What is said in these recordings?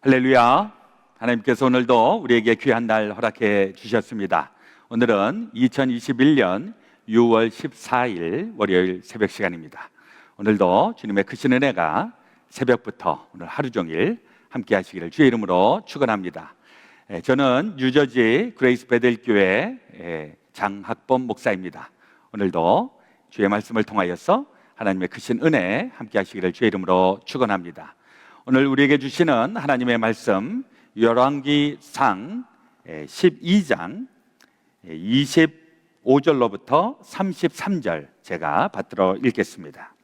할렐루야. 하나님께서 오늘도 우리에게 귀한 날 허락해 주셨습니다. 오늘은 2021년 6월 14일 월요일 새벽 시간입니다. 오늘도 주님의 크신 은혜가 새벽부터 오늘 하루 종일 함께 하시기를 주의 이름으로 축원합니다. 저는 뉴저지 그레이스 베델 교회 장학범 목사입니다. 오늘도 주의 말씀을 통하여서 하나님의 크신 은혜 함께 하시기를 주의 이름으로 축원합니다. 오늘 우리에게 주시는 하나님의 말씀 열왕기상 12장 25절로부터 33절 제가 받들어 읽겠습니다.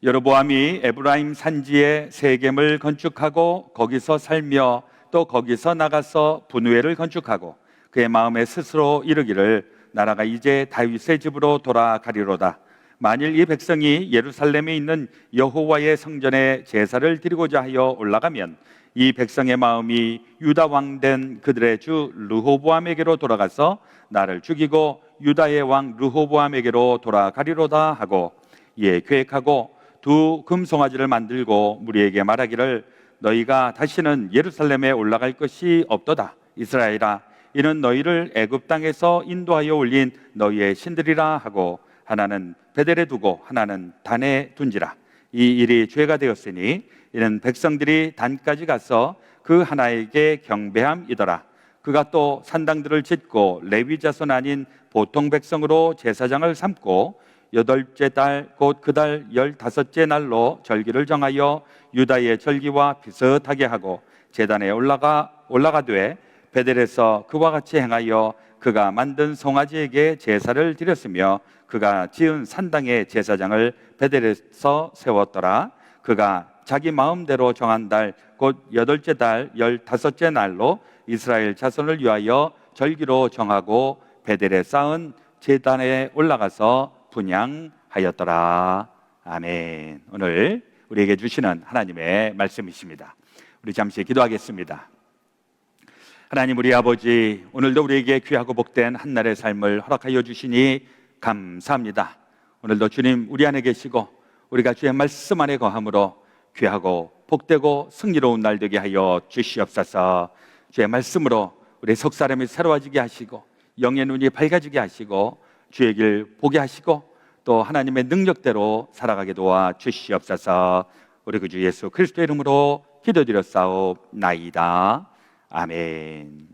여로보암이 에브라임 산지에 세겜을 건축하고 거기서 살며 또 거기서 나가서 분우엘을 건축하고 그의 마음에 스스로 이르기를 나라가 이제 다윗의 집으로 돌아가리로다. 만일 이 백성이 예루살렘에 있는 여호와의 성전에 제사를 드리고자 하여 올라가면 이 백성의 마음이 유다 왕 된 그들의 주 르호보암에게로 돌아가서 나를 죽이고 유다의 왕 르호보암에게로 돌아가리로다 하고 이에 계획하고 두 금송아지를 만들고 무리에게 말하기를 너희가 다시는 예루살렘에 올라갈 것이 없도다. 이스라엘아, 이는 너희를 애굽 땅에서 인도하여 올린 너희의 신들이라 하고 하나는 베델에 두고 하나는 단에 둔지라. 이 일이 죄가 되었으니 이는 백성들이 단까지 가서 그 하나에게 경배함이더라. 그가 또 산당들을 짓고 레위 자손 아닌 보통 백성으로 제사장을 삼고 8째 달 곧 그 달 15째 날로 절기를 정하여 유다의 절기와 비슷하게 하고 제단에 올라가되 베델에서 그와 같이 행하여 그가 만든 송아지에게 제사를 드렸으며 그가 지은 산당의 제사장을 베델에서 세웠더라. 그가 자기 마음대로 정한 달 곧 8째 달 15째 날로 이스라엘 자손을 위하여 절기로 정하고 베델에 쌓은 제단에 올라가서 분향하였더라. 아멘. 오늘 우리에게 주시는 하나님의 말씀이십니다. 우리 잠시 기도하겠습니다. 하나님 우리 아버지, 오늘도 우리에게 귀하고 복된 한날의 삶을 허락하여 주시니 감사합니다. 오늘도 주님 우리 안에 계시고 우리가 주의 말씀 안에 거함으로 귀하고 복되고 승리로운 날 되게 하여 주시옵소서. 주의 말씀으로 우리 속사람이 새로워지게 하시고 영의 눈이 밝아지게 하시고 주의 길 보게 하시고 또 하나님의 능력대로 살아가게 도와 주시옵소서. 우리 구주 예수 그리스도의 이름으로 기도드렸사옵나이다. 아멘.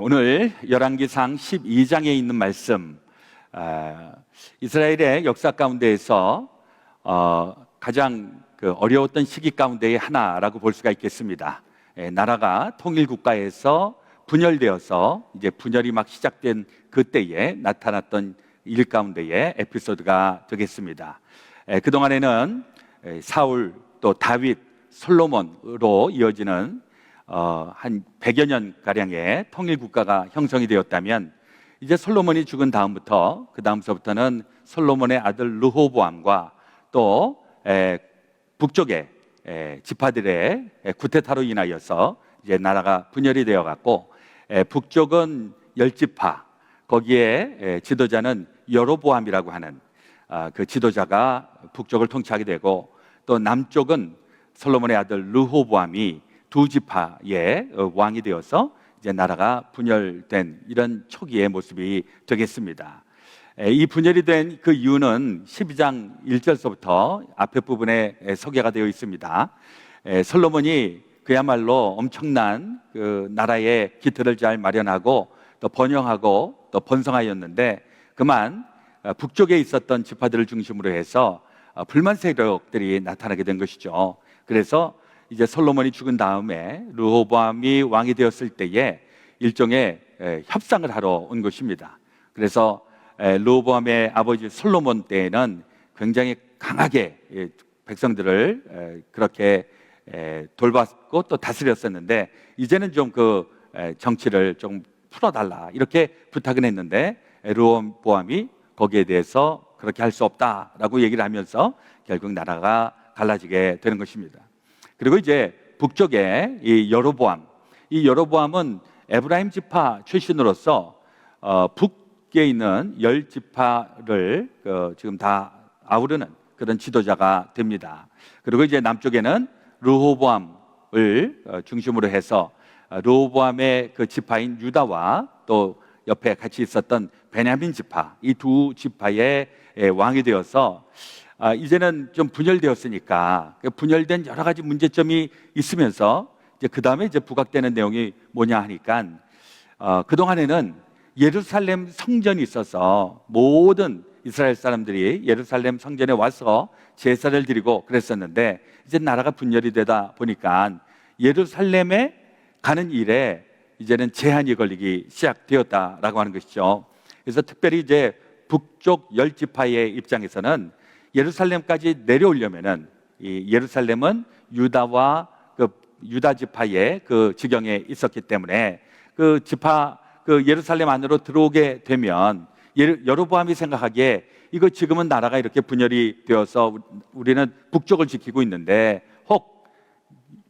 오늘 열왕기상 12장에 있는 말씀, 이스라엘의 역사 가운데에서 가장 어려웠던 시기 가운데의 하나라고 볼 수가 있겠습니다. 나라가 통일국가에서 분열되어서 이제 분열이 막 시작된 그때에 나타났던 일 가운데의 에피소드가 되겠습니다. 그동안에는 사울 또 다윗 솔로몬으로 이어지는 한 100여 년 가량의 통일 국가가 형성이 되었다면 이제 솔로몬이 죽은 다음부터 그 다음서부터는 솔로몬의 아들 르호보암과 또 북쪽의 지파들의 쿠데타로 인하여서 이제 나라가 분열이 되어 갔고 북쪽은 10지파 거기에 지도자는 여로보암이라고 하는 그 지도자가 북쪽을 통치하게 되고 또 남쪽은 솔로몬의 아들 르호보암이 두 지파의 왕이 되어서 이제 나라가 분열된 이런 초기의 모습이 되겠습니다. 이 분열이 된 그 이유는 12장 1절서부터 앞에 부분에 소개가 되어 있습니다. 솔로몬이 그야말로 엄청난 그 나라의 기틀을 잘 마련하고 또 번영하고 또 번성하였는데 그만 북쪽에 있었던 지파들을 중심으로 해서 불만 세력들이 나타나게 된 것이죠. 그래서 이제 솔로몬이 죽은 다음에 르호보암이 왕이 되었을 때에 일종의 협상을 하러 온 것입니다. 그래서 르호보암의 아버지 솔로몬 때에는 굉장히 강하게 백성들을 그렇게 돌봤고 또 다스렸었는데 이제는 좀 그 정치를 좀 풀어달라 이렇게 부탁은 했는데 르호보암이 거기에 대해서 그렇게 할 수 없다라고 얘기를 하면서 결국 나라가 갈라지게 되는 것입니다. 그리고 이제 북쪽에 이 여로보암은 에브라임 지파 출신으로서 북에 있는 10지파를 지금 다 아우르는 그런 지도자가 됩니다. 그리고 이제 남쪽에는 르호보암을 중심으로 해서 르호보암의 그 지파인 유다와 또 옆에 같이 있었던 베냐민 지파, 이 두 지파의 왕이 되어서 이제는 좀 분열되었으니까 분열된 여러 가지 문제점이 있으면서 이제 그 다음에 이제 부각되는 내용이 뭐냐 하니까 그 동안에는 예루살렘 성전이 있어서 모든 이스라엘 사람들이 예루살렘 성전에 와서 제사를 드리고 그랬었는데 이제 나라가 분열이 되다 보니까 예루살렘에 가는 일에 이제는 제한이 걸리기 시작되었다라고 하는 것이죠. 그래서 특별히 이제 북쪽 10지파의 입장에서는 예루살렘까지 내려오려면은 이 예루살렘은 유다와 그 유다 지파의 그 지경에 있었기 때문에 그 지파 그 예루살렘 안으로 들어오게 되면 여로보암이 생각하기에 이거 지금은 나라가 이렇게 분열이 되어서 우리는 북쪽을 지키고 있는데 혹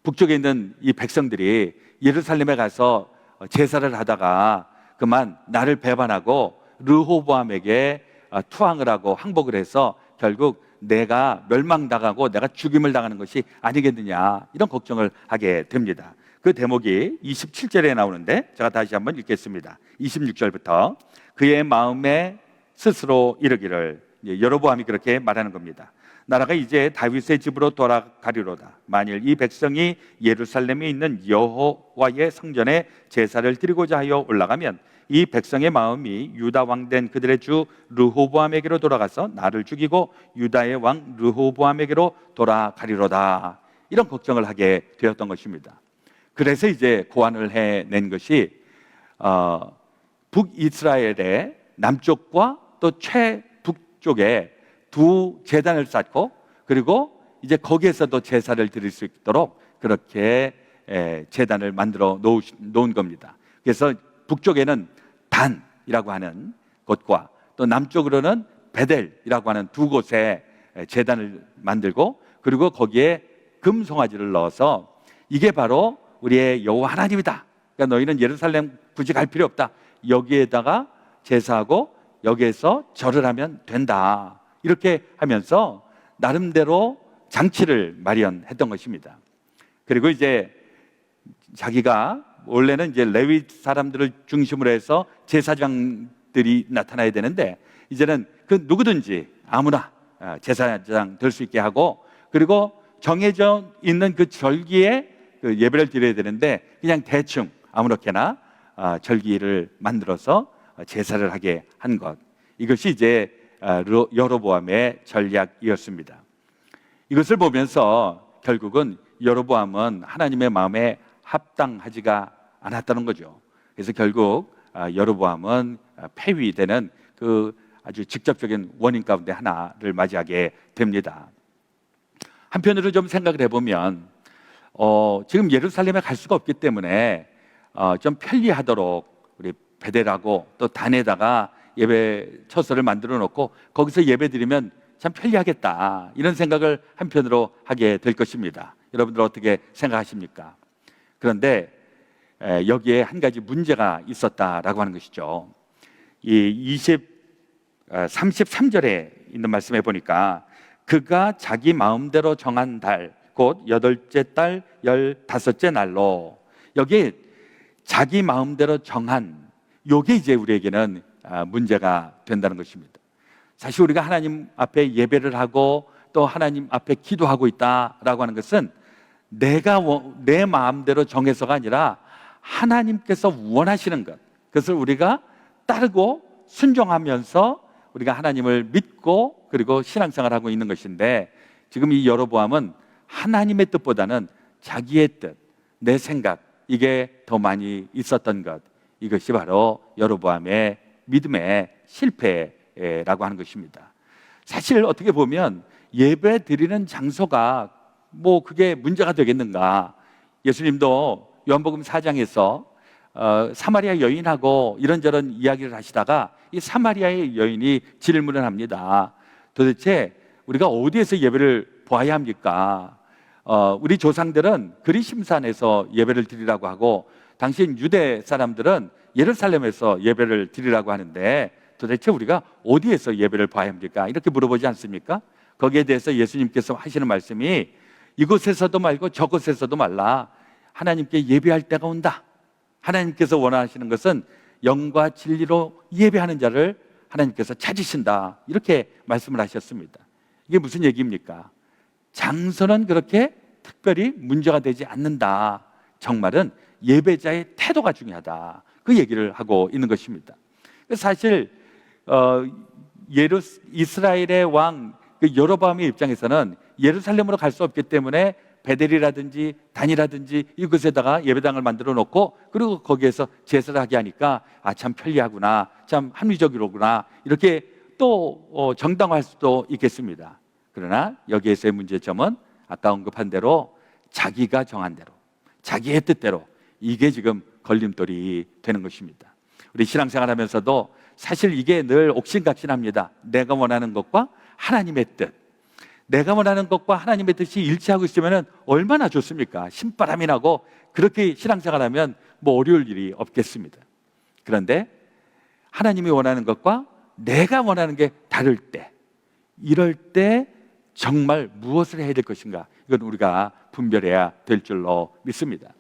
북쪽에 있는 이 백성들이 예루살렘에 가서 제사를 하다가 그만 나를 배반하고 르호보암에게 투항을 하고 항복을 해서 결국 내가 멸망당하고 내가 죽임을 당하는 것이 아니겠느냐, 이런 걱정을 하게 됩니다. 그 대목이 27절에 나오는데 제가 다시 한번 읽겠습니다. 26절부터 그의 마음에 스스로 이르기를, 여로보암이 그렇게 말하는 겁니다. 나라가 이제 다윗의 집으로 돌아가리로다. 만일 이 백성이 예루살렘에 있는 여호와의 성전에 제사를 드리고자 하여 올라가면 이 백성의 마음이 유다 왕된 그들의 주 르호보암에게로 돌아가서 나를 죽이고 유다의 왕 르호보암에게로 돌아가리로다. 이런 걱정을 하게 되었던 것입니다. 그래서 이제 고안을 해낸 것이 북이스라엘의 남쪽과 또 최북쪽에 두 제단을 쌓고 그리고 이제 거기에서도 제사를 드릴 수 있도록 그렇게 제단을 만들어 놓은 겁니다. 그래서 북쪽에는 단이라고 하는 곳과 또 남쪽으로는 베델이라고 하는 두 곳에 제단을 만들고 그리고 거기에 금송아지를 넣어서 이게 바로 우리의 여호와 하나님이다. 그러니까 너희는 예루살렘 굳이 갈 필요 없다. 여기에다가 제사하고 여기에서 절을 하면 된다. 이렇게 하면서 나름대로 장치를 마련했던 것입니다. 그리고 이제 자기가 원래는 이제 레위 사람들을 중심으로 해서 제사장들이 나타나야 되는데 이제는 그 누구든지 아무나 제사장 될 수 있게 하고 그리고 정해져 있는 그 절기에 그 예배를 드려야 되는데 그냥 대충 아무렇게나 절기를 만들어서 제사를 하게 한 것, 이것이 이제 여로보암의 전략이었습니다. 이것을 보면서 결국은 여로보암은 하나님의 마음에 합당하지가 않았다는 거죠. 그래서 결국 여로보암은 폐위되는 그 아주 직접적인 원인 가운데 하나를 맞이하게 됩니다. 한편으로 좀 생각을 해보면 지금 예루살렘에 갈 수가 없기 때문에 좀 편리하도록 우리 베델하고 또 단에다가 예배 처소를 만들어 놓고 거기서 예배 드리면 참 편리하겠다, 이런 생각을 한편으로 하게 될 것입니다. 여러분들 어떻게 생각하십니까? 그런데 여기에 한 가지 문제가 있었다라고 하는 것이죠. 이 33절에 있는 말씀에 보니까 그가 자기 마음대로 정한 달 곧 8째 달 15째 날로, 여기에 자기 마음대로 정한, 요게 이제 우리에게는 문제가 된다는 것입니다. 사실 우리가 하나님 앞에 예배를 하고 또 하나님 앞에 기도하고 있다라고 하는 것은 내가 내 마음대로 정해서가 아니라 하나님께서 원하시는 것, 그것을 우리가 따르고 순종하면서 우리가 하나님을 믿고 그리고 신앙생활하고 있는 것인데, 지금 이 여로보암은 하나님의 뜻보다는 자기의 뜻, 내 생각, 이게 더 많이 있었던 것, 이것이 바로 여로보암의 믿음의 실패라고 하는 것입니다. 사실 어떻게 보면 예배 드리는 장소가 뭐 그게 문제가 되겠는가? 예수님도 요한복음 4장에서 사마리아 여인하고 이런저런 이야기를 하시다가 이 사마리아의 여인이 질문을 합니다. 도대체 우리가 어디에서 예배를 보아야 합니까? 우리 조상들은 그리심산에서 예배를 드리라고 하고 당신 유대 사람들은 예루살렘에서 예배를 드리라고 하는데 도대체 우리가 어디에서 예배를 봐야 합니까? 이렇게 물어보지 않습니까? 거기에 대해서 예수님께서 하시는 말씀이 이곳에서도 말고 저곳에서도 말라. 하나님께 예배할 때가 온다. 하나님께서 원하시는 것은 영과 진리로 예배하는 자를 하나님께서 찾으신다. 이렇게 말씀을 하셨습니다. 이게 무슨 얘기입니까? 장소는 그렇게 특별히 문제가 되지 않는다. 정말은 예배자의 태도가 중요하다. 그 얘기를 하고 있는 것입니다. 사실 이스라엘의 왕 여로보암의 입장에서는 예루살렘으로 갈 수 없기 때문에 베델이라든지 단이라든지 이곳에다가 예배당을 만들어 놓고 그리고 거기에서 제사를 하게 하니까 참 편리하구나, 참 합리적이로구나, 이렇게 또 정당화할 수도 있겠습니다. 그러나 여기에서의 문제점은 아까 언급한 대로 자기가 정한 대로, 자기의 뜻대로, 이게 지금 걸림돌이 되는 것입니다. 우리 신앙생활 하면서도 사실 이게 늘 옥신각신합니다. 내가 원하는 것과 하나님의 뜻, 내가 원하는 것과 하나님의 뜻이 일치하고 있으면 얼마나 좋습니까? 신바람이 나고 그렇게 신앙생활하면 어려울 일이 없겠습니다. 그런데 하나님이 원하는 것과 내가 원하는 게 다를 때, 이럴 때 정말 무엇을 해야 될 것인가, 이건 우리가 분별해야 될 줄로 믿습니다.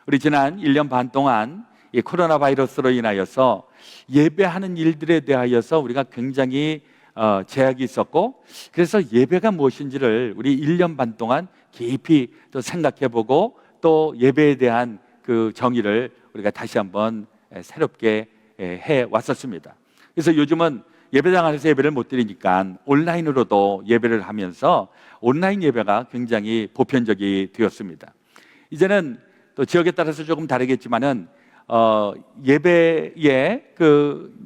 우리 지난 1년 반 동안 이 코로나 바이러스로 인하여서 예배하는 일들에 대하여서 우리가 굉장히 제약이 있었고, 그래서 예배가 무엇인지를 우리 1년 반 동안 깊이 또 생각해보고 또 예배에 대한 그 정의를 우리가 다시 한번 새롭게 해 왔었습니다. 그래서 요즘은 예배당 안에서 예배를 못 드리니까 온라인으로도 예배를 하면서 온라인 예배가 굉장히 보편적이 되었습니다. 이제는 또 지역에 따라서 조금 다르겠지만은 예배에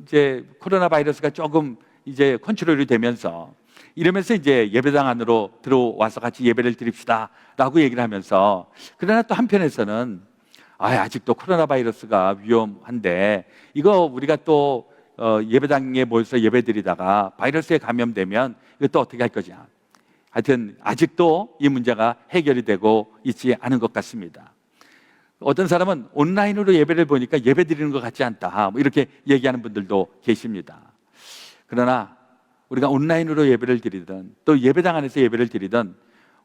이제 코로나 바이러스가 조금 이제 컨트롤이 되면서 이러면서 이제 예배당 안으로 들어와서 같이 예배를 드립시다라고 얘기를 하면서, 그러나 또 한편에서는 아직도 코로나 바이러스가 위험한데 이거 우리가 또 예배당에 모여서 예배드리다가 바이러스에 감염되면 이것도 어떻게 할 거냐. 하여튼 아직도 이 문제가 해결이 되고 있지 않은 것 같습니다. 어떤 사람은 온라인으로 예배를 보니까 예배 드리는 것 같지 않다, 이렇게 얘기하는 분들도 계십니다. 그러나 우리가 온라인으로 예배를 드리든 또 예배당 안에서 예배를 드리든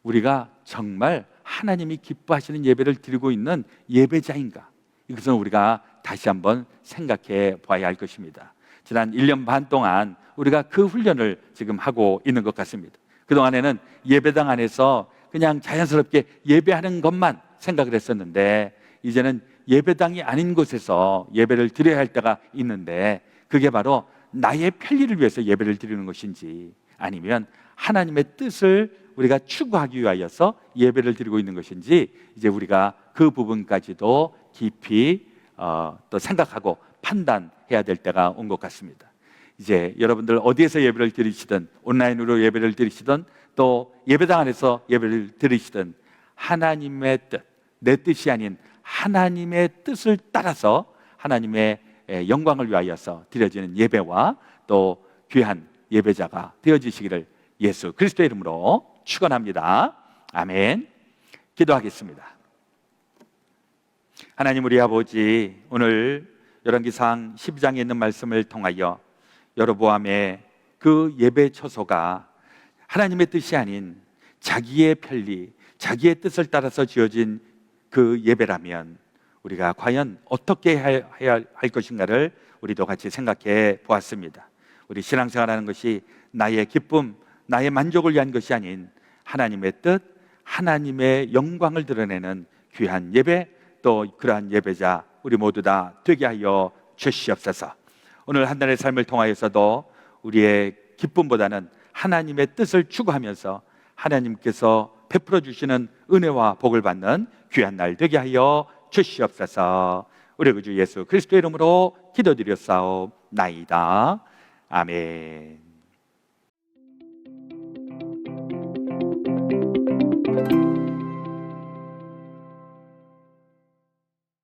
우리가 정말 하나님이 기뻐하시는 예배를 드리고 있는 예배자인가, 이것은 우리가 다시 한번 생각해 봐야 할 것입니다. 지난 1년 반 동안 우리가 그 훈련을 지금 하고 있는 것 같습니다. 그동안에는 예배당 안에서 그냥 자연스럽게 예배하는 것만 생각을 했었는데, 이제는 예배당이 아닌 곳에서 예배를 드려야 할 때가 있는데, 그게 바로 나의 편리를 위해서 예배를 드리는 것인지 아니면 하나님의 뜻을 우리가 추구하기 위하여서 예배를 드리고 있는 것인지, 이제 우리가 그 부분까지도 깊이 또 생각하고 판단해야 될 때가 온 것 같습니다. 이제 여러분들 어디에서 예배를 드리시든 온라인으로 예배를 드리시든 또 예배당 안에서 예배를 드리시든 하나님의 뜻, 내 뜻이 아닌 하나님의 뜻을 따라서 하나님의 영광을 위하여서 드려지는 예배와 또 귀한 예배자가 되어지시기를 예수 그리스도의 이름으로 축원합니다. 아멘. 기도하겠습니다. 하나님 우리 아버지, 오늘 열왕기상 12장에 있는 말씀을 통하여 여로보암의 그 예배 처소가 하나님의 뜻이 아닌 자기의 편리, 자기의 뜻을 따라서 지어진 그 예배라면 우리가 과연 어떻게 해야 할 것인가를 우리도 같이 생각해 보았습니다. 우리 신앙생활하는 것이 나의 기쁨, 나의 만족을 위한 것이 아닌 하나님의 뜻, 하나님의 영광을 드러내는 귀한 예배, 또 그러한 예배자 우리 모두 다 되게 하여 주시옵소서. 오늘 한 달의 삶을 통하여서도 우리의 기쁨보다는 하나님의 뜻을 추구하면서 하나님께서 베풀어 주시는 은혜와 복을 받는 귀한 날 되게 하여 주시옵소서. 우리 구주 예수 그리스도의 이름으로 기도드렸사옵나이다. 아멘.